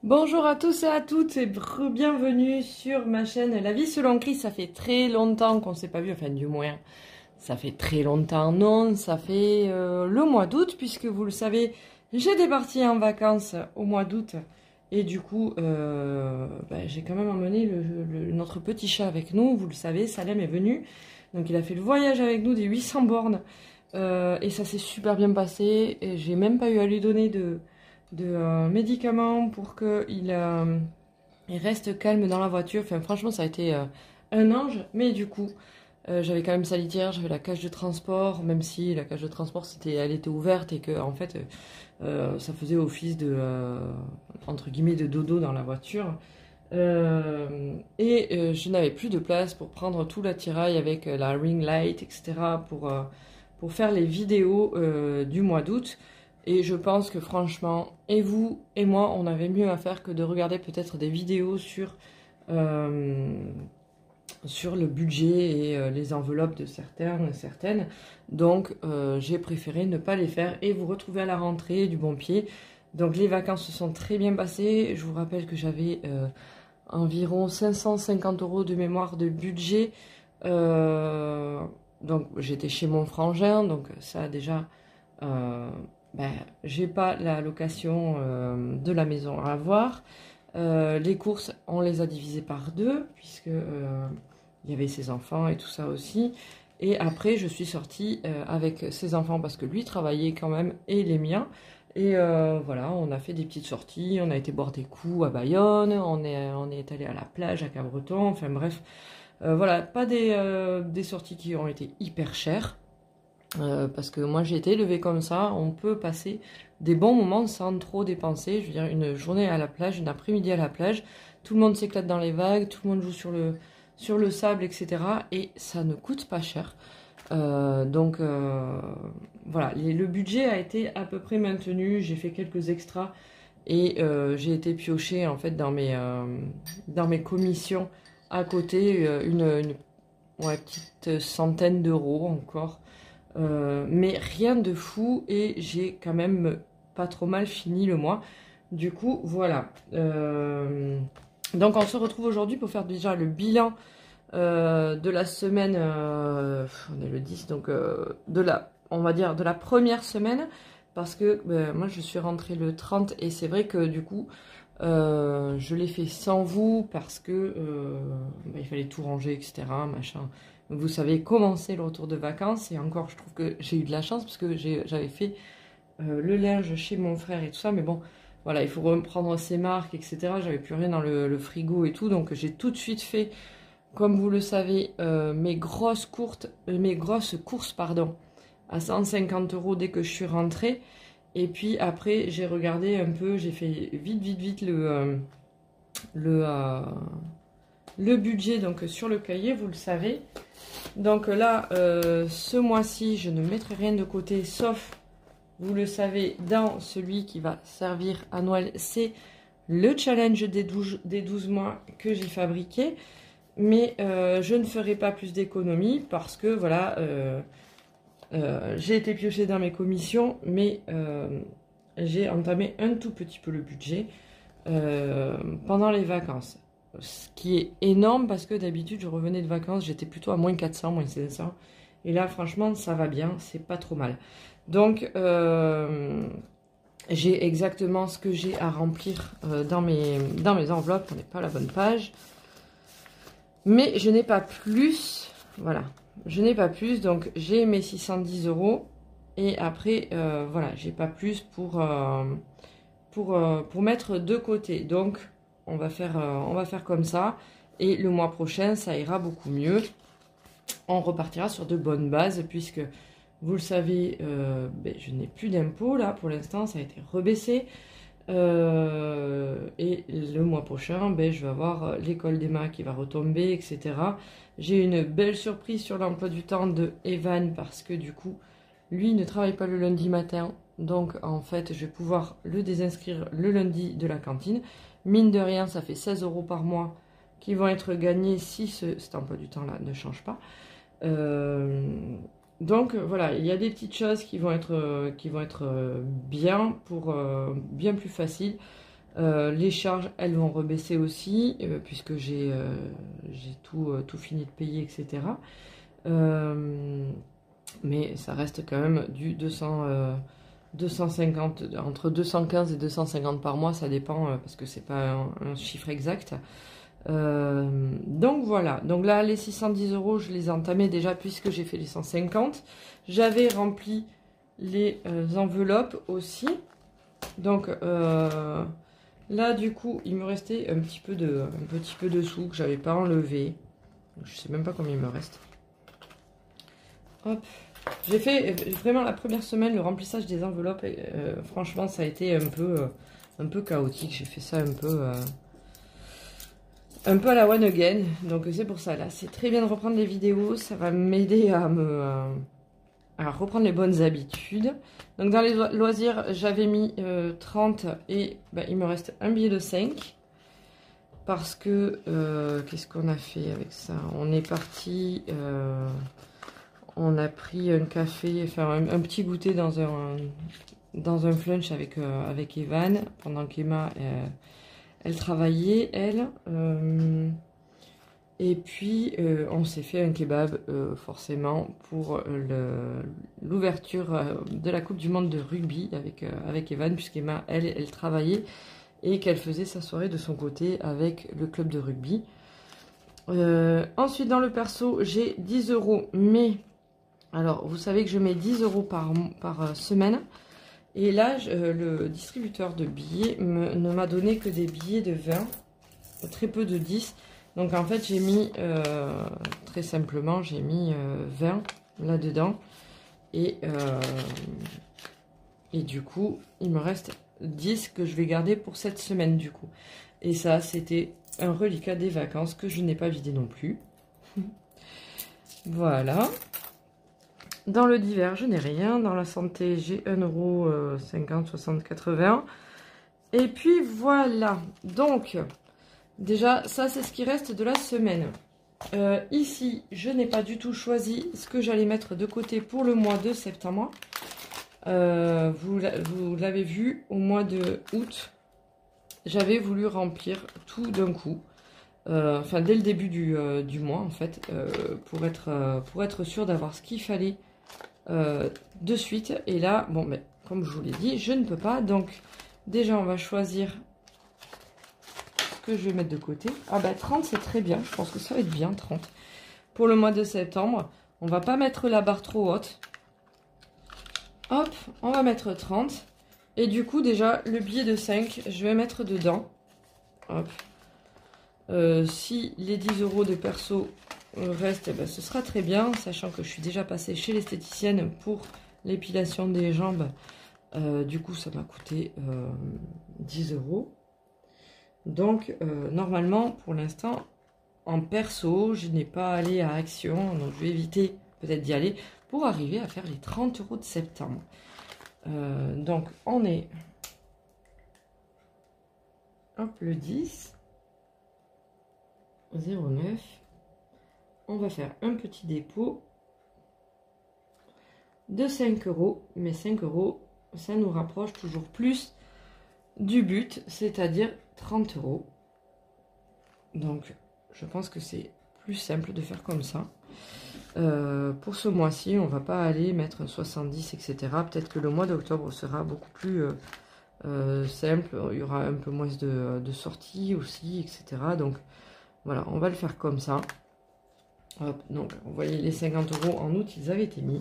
Bonjour à tous et à toutes et bienvenue sur ma chaîne La vie selon Chris. Ça fait très longtemps qu'on ne s'est pas vu, enfin du moins ça fait très longtemps, non, ça fait le mois d'août puisque vous le savez, j'étais partie en vacances au mois d'août et du coup j'ai quand même emmené notre petit chat avec nous, vous le savez, Salem est venu, donc il a fait le voyage avec nous des 800 bornes et ça s'est super bien passé et j'ai même pas eu à lui donner de médicaments pour qu'il il reste calme dans la voiture. Enfin, franchement, ça a été un ange. Mais du coup, j'avais quand même sa litière, j'avais la cage de transport, même si la cage de transport, elle était ouverte et que en fait, ça faisait office de, entre guillemets, de dodo dans la voiture. Je n'avais plus de place pour prendre tout l'attirail avec la ring light, etc. pour faire les vidéos du mois d'août. Et je pense que franchement, et vous et moi, on avait mieux à faire que de regarder peut-être des vidéos sur le budget et les enveloppes de certaines. Donc j'ai préféré ne pas les faire et vous retrouver à la rentrée du bon pied. Donc les vacances se sont très bien passées. Je vous rappelle que j'avais environ 550 € de mémoire de budget. Donc j'étais chez mon frangin, donc ça déjà... j'ai pas la location de la maison à avoir. Les courses, on les a divisées par deux, puisque il y avait ses enfants et tout ça aussi. Et après, je suis sortie avec ses enfants, parce que lui travaillait quand même, et les miens. Et voilà, on a fait des petites sorties, on a été boire des coups à Bayonne, on est allé à la plage à Cabreton, enfin bref. Voilà, pas des sorties qui ont été hyper chères. Parce que moi j'ai été élevée comme ça, on peut passer des bons moments sans trop dépenser. Je veux dire, une journée à la plage, une après-midi à la plage, tout le monde s'éclate dans les vagues, tout le monde joue sur le sable, etc. Et ça ne coûte pas cher. Voilà, le budget a été à peu près maintenu, j'ai fait quelques extras et j'ai été piocher en fait dans mes commissions à côté une petite centaine d'euros encore. Mais rien de fou et j'ai quand même pas trop mal fini le mois. Du coup, voilà. Donc on se retrouve aujourd'hui pour faire déjà le bilan de la semaine. On est le 10, donc on va dire de la première semaine. Parce que moi je suis rentrée le 30 et c'est vrai que du coup je l'ai fait sans vous parce que il fallait tout ranger, etc. Machin. Vous savez comment c'est le retour de vacances. Et encore, je trouve que j'ai eu de la chance parce que j'avais fait le linge chez mon frère et tout ça. Mais bon, voilà, il faut reprendre ses marques, etc. J'avais plus rien dans le frigo et tout. Donc j'ai tout de suite fait, comme vous le savez, mes grosses courses, pardon, à 150 € dès que je suis rentrée. Et puis après, j'ai regardé un peu, j'ai fait vite le budget donc sur le cahier, vous le savez. Donc là, ce mois-ci, je ne mettrai rien de côté, sauf, vous le savez, dans celui qui va servir à Noël, c'est le challenge des 12 mois que j'ai fabriqué. Mais je ne ferai pas plus d'économies parce que, voilà, j'ai été piochée dans mes commissions, mais j'ai entamé un tout petit peu le budget pendant les vacances. Ce qui est énorme parce que d'habitude je revenais de vacances, j'étais plutôt à moins 400, moins 500. Et là franchement ça va bien, c'est pas trop mal. Donc j'ai exactement ce que j'ai à remplir dans mes enveloppes. On n'est pas à la bonne page. Mais je n'ai pas plus. Voilà, je n'ai pas plus. Donc j'ai mes 610 €. Et après voilà, j'ai pas plus pour mettre de côté. Donc on va faire comme ça. Et le mois prochain, ça ira beaucoup mieux. On repartira sur de bonnes bases, puisque, vous le savez, je n'ai plus d'impôts, là, pour l'instant, ça a été rebaissé. Et le mois prochain, je vais avoir l'école d'Emma qui va retomber, etc. J'ai une belle surprise sur l'emploi du temps de Evan, parce que, du coup, lui ne travaille pas le lundi matin. Donc, en fait, je vais pouvoir le désinscrire le lundi de la cantine. Mine de rien, ça fait 16 € par mois qui vont être gagnés si cet emploi du temps-là ne change pas. Donc voilà, il y a des petites choses qui vont être bien bien plus faciles. Les charges, elles vont rebaisser aussi, puisque j'ai tout fini de payer, etc. Mais ça reste quand même du 250, entre 215 et 250 par mois, ça dépend, parce que c'est pas un chiffre exact. Donc voilà, donc là les 610 €, je les ai entamés déjà puisque j'ai fait les 150. J'avais rempli les enveloppes aussi. Donc là du coup il me restait un petit peu de sous que j'avais pas enlevé. Je sais même pas combien il me reste. Hop. J'ai fait vraiment la première semaine le remplissage des enveloppes et franchement ça a été un peu chaotique. J'ai fait ça un peu à la one again, donc c'est pour ça là c'est très bien de reprendre les vidéos, ça va m'aider à reprendre les bonnes habitudes. Donc dans les loisirs j'avais mis 30 et ben, il me reste un billet de 5 parce que qu'est-ce qu'on a fait avec ça? On est parti, on a pris un café, enfin un petit goûter dans un flunch avec Evan pendant qu'Emma elle travaillait, elle. Et puis, on s'est fait un kebab, forcément, pour l'ouverture de la Coupe du Monde de rugby avec Evan, puisqu'Emma, elle travaillait et qu'elle faisait sa soirée de son côté avec le club de rugby. Ensuite, dans le perso, j'ai 10 €, mais... Alors, vous savez que je mets 10 € par semaine. Et là, le distributeur de billets ne m'a donné que des billets de 20, très peu de 10. Donc en fait, j'ai mis, très simplement, j'ai mis 20 là-dedans. Et du coup, il me reste 10 que je vais garder pour cette semaine du coup. Et ça, c'était un reliquat des vacances que je n'ai pas vidé non plus. Voilà. Dans le divers, je n'ai rien. Dans la santé, j'ai 1 €, 50, 60, 80. Et puis voilà. Donc, déjà, ça, c'est ce qui reste de la semaine. Ici, je n'ai pas du tout choisi ce que j'allais mettre de côté pour le mois de septembre. Vous l'avez vu, au mois de août, j'avais voulu remplir tout d'un coup. Enfin, dès le début du mois, en fait, pour être sûr d'avoir ce qu'il fallait de suite. Et là, bon, mais comme je vous l'ai dit, je ne peux pas. Donc, déjà, on va choisir ce que je vais mettre de côté. Ah bah, 30, c'est très bien. Je pense que ça va être bien, 30. Pour le mois de septembre, on va pas mettre la barre trop haute. Hop, on va mettre 30. Et du coup, déjà, le billet de 5, je vais mettre dedans. Hop. Si les 10 € de perso restent, eh ben, ce sera très bien, sachant que je suis déjà passée chez l'esthéticienne pour l'épilation des jambes. Du coup, ça m'a coûté 10 €. Donc, normalement, pour l'instant, en perso, je n'ai pas allé à Action, donc je vais éviter peut-être d'y aller pour arriver à faire les 30 € de septembre. Donc, on est... Hop, le 10... 0,9. On va faire un petit dépôt de 5 €. Mais 5 €, ça nous rapproche toujours plus du but, c'est-à-dire 30 €. Donc, je pense que c'est plus simple de faire comme ça. Pour ce mois-ci, on va pas aller mettre 70, etc. Peut-être que le mois d'octobre sera beaucoup plus simple. Il y aura un peu moins de sorties aussi, etc. Donc, voilà, on va le faire comme ça. Hop, donc, vous voyez, les 50 € en août, ils avaient été mis.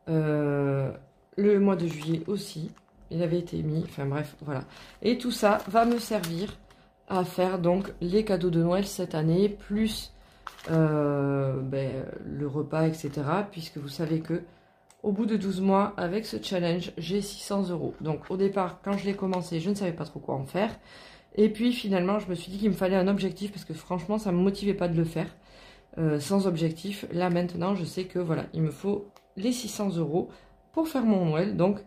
Le mois de juillet aussi, il avait été mis. Enfin bref, voilà. Et tout ça va me servir à faire donc les cadeaux de Noël cette année, plus le repas, etc. Puisque vous savez que au bout de 12 mois, avec ce challenge, j'ai 600 €. Donc au départ, quand je l'ai commencé, je ne savais pas trop quoi en faire. Et puis finalement, je me suis dit qu'il me fallait un objectif parce que franchement, ça ne me motivait pas de le faire sans objectif. Là maintenant, je sais que voilà, il me faut les 600 € pour faire mon Noël. Donc,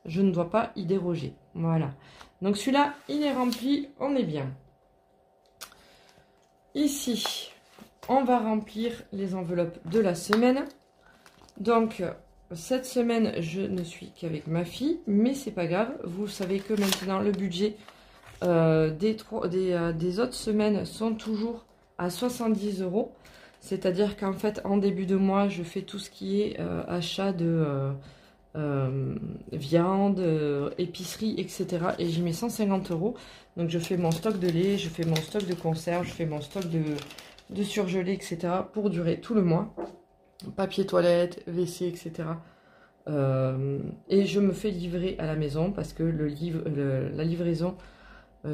je ne dois pas y déroger. Voilà. Donc celui-là, il est rempli, on est bien. Ici, on va remplir les enveloppes de la semaine. Donc, cette semaine, je ne suis qu'avec ma fille, mais c'est pas grave. Vous savez que maintenant, le budget... des autres semaines sont toujours à 70 €. C'est-à-dire qu'en fait, en début de mois, je fais tout ce qui est achat de viande, épicerie, etc. Et j'y mets 150 €. Donc je fais mon stock de lait, je fais mon stock de conserve, je fais mon stock de surgelé, etc. pour durer tout le mois. Papier toilette, WC, etc. Et je me fais livrer à la maison parce que la livraison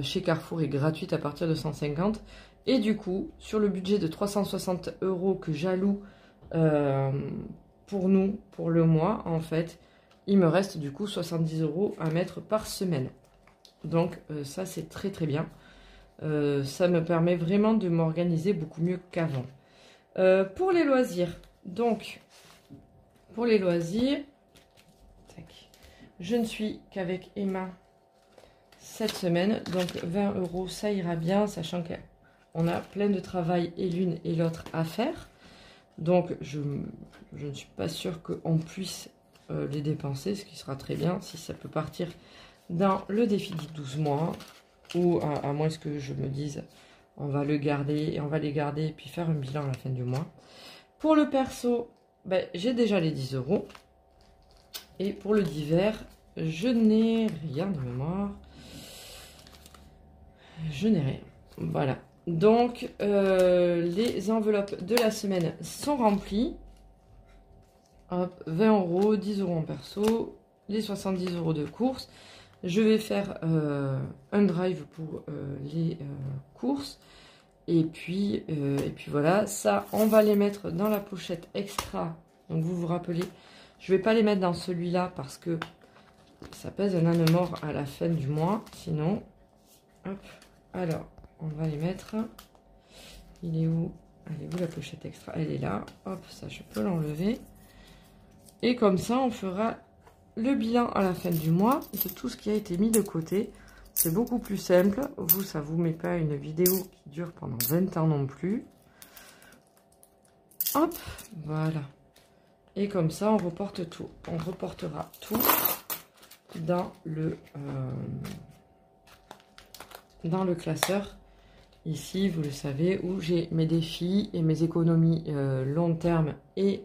chez Carrefour est gratuite à partir de 150. Et du coup, sur le budget de 360 € que j'alloue pour nous, pour le mois, en fait, il me reste du coup 70 € à mettre par semaine. Donc ça, c'est très très bien. Ça me permet vraiment de m'organiser beaucoup mieux qu'avant. Pour les loisirs, donc, pour les loisirs, tac, je ne suis qu'avec Emma cette semaine. Donc 20 €, ça ira bien, sachant qu'on a plein de travail et l'une et l'autre à faire. Donc je ne suis pas sûre qu'on puisse les dépenser, ce qui sera très bien si ça peut partir dans le défi des 12 mois. Ou à moins que je me dise on va le garder et on va les garder et puis faire un bilan à la fin du mois. Pour le perso, ben, j'ai déjà les 10 €. Et pour le divers, je n'ai rien de mémoire. Je n'ai rien. Voilà. Donc, les enveloppes de la semaine sont remplies. Hop, 20 €, 10 € en perso, les 70 € de courses. Je vais faire un drive pour les courses. Et puis voilà, ça, on va les mettre dans la pochette extra. Donc, vous vous rappelez, je ne vais pas les mettre dans celui-là parce que ça pèse un âne mort à la fin du mois. Sinon, hop, alors, on va les mettre. Il est où? Elle est où la pochette extra? Elle est là. Hop, ça, je peux l'enlever. Et comme ça, on fera le bilan à la fin du mois de tout ce qui a été mis de côté. C'est beaucoup plus simple. Vous, ça ne vous met pas une vidéo qui dure pendant 20 ans non plus. Hop, voilà. Et comme ça, on reporte tout. On reportera tout dans le classeur. Ici, vous le savez, où j'ai mes défis et mes économies long terme et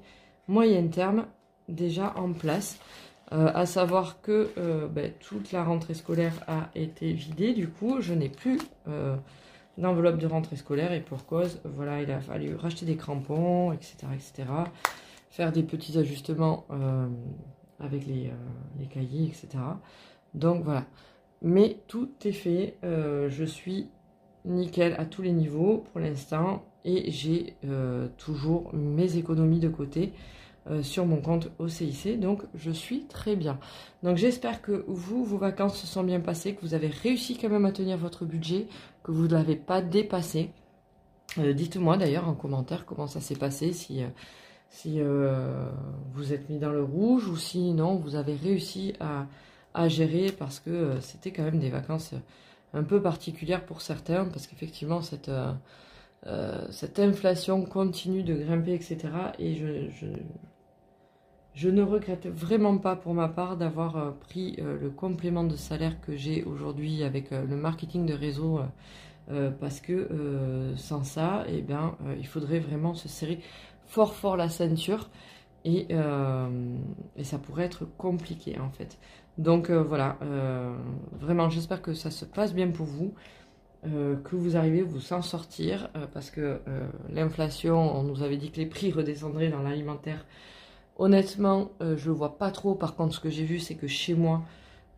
moyen terme déjà en place. À savoir que toute la rentrée scolaire a été vidée. Du coup, je n'ai plus d'enveloppe de rentrée scolaire. Et pour cause, voilà, il a fallu racheter des crampons, etc. etc. Faire des petits ajustements avec les cahiers, etc. Donc, voilà. Mais tout est fait. Je suis nickel à tous les niveaux pour l'instant. Et j'ai toujours mes économies de côté sur mon compte au CIC, donc je suis très bien. Donc j'espère que vos vacances se sont bien passées, que vous avez réussi quand même à tenir votre budget, que vous ne l'avez pas dépassé. Dites-moi d'ailleurs en commentaire comment ça s'est passé, si vous êtes mis dans le rouge ou si non, vous avez réussi à gérer, parce que c'était quand même des vacances un peu particulières pour certains, parce qu'effectivement cette inflation continue de grimper, etc. Et je ne regrette vraiment pas pour ma part d'avoir pris le complément de salaire que j'ai aujourd'hui avec le marketing de réseau, parce que sans ça, eh bien, il faudrait vraiment se serrer fort la ceinture et ça pourrait être compliqué en fait. Donc voilà, vraiment j'espère que ça se passe bien pour vous. Que vous arrivez à vous en sortir, parce que l'inflation, on nous avait dit que les prix redescendraient dans l'alimentaire. Honnêtement, je ne vois pas trop. Par contre, ce que j'ai vu, c'est que chez moi,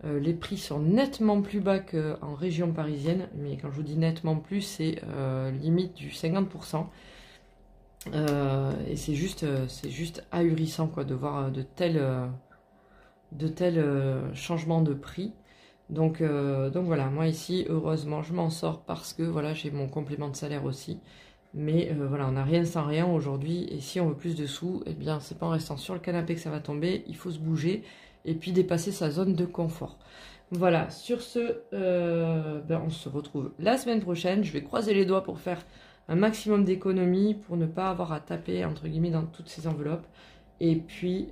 les prix sont nettement plus bas qu'en région parisienne. Mais quand je vous dis nettement plus, c'est limite du 50%. Et c'est juste ahurissant quoi, de voir de tels changements de prix. Donc voilà, moi ici, heureusement, je m'en sors parce que voilà, j'ai mon complément de salaire aussi. Mais voilà, on n'a rien sans rien aujourd'hui. Et si on veut plus de sous, eh bien, c'est pas en restant sur le canapé que ça va tomber. Il faut se bouger et puis dépasser sa zone de confort. Voilà, sur ce, on se retrouve la semaine prochaine. Je vais croiser les doigts pour faire un maximum d'économies, pour ne pas avoir à taper, entre guillemets, dans toutes ces enveloppes. Et puis,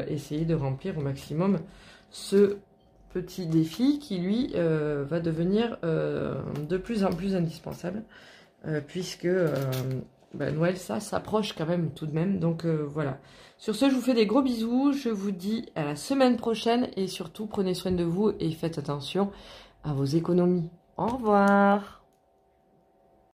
essayer de remplir au maximum ce petit défi qui, lui, va devenir de plus en plus indispensable, puisque Noël, ça s'approche quand même tout de même. Donc voilà. Sur ce, je vous fais des gros bisous. Je vous dis à la semaine prochaine et surtout, prenez soin de vous et faites attention à vos économies. Au revoir!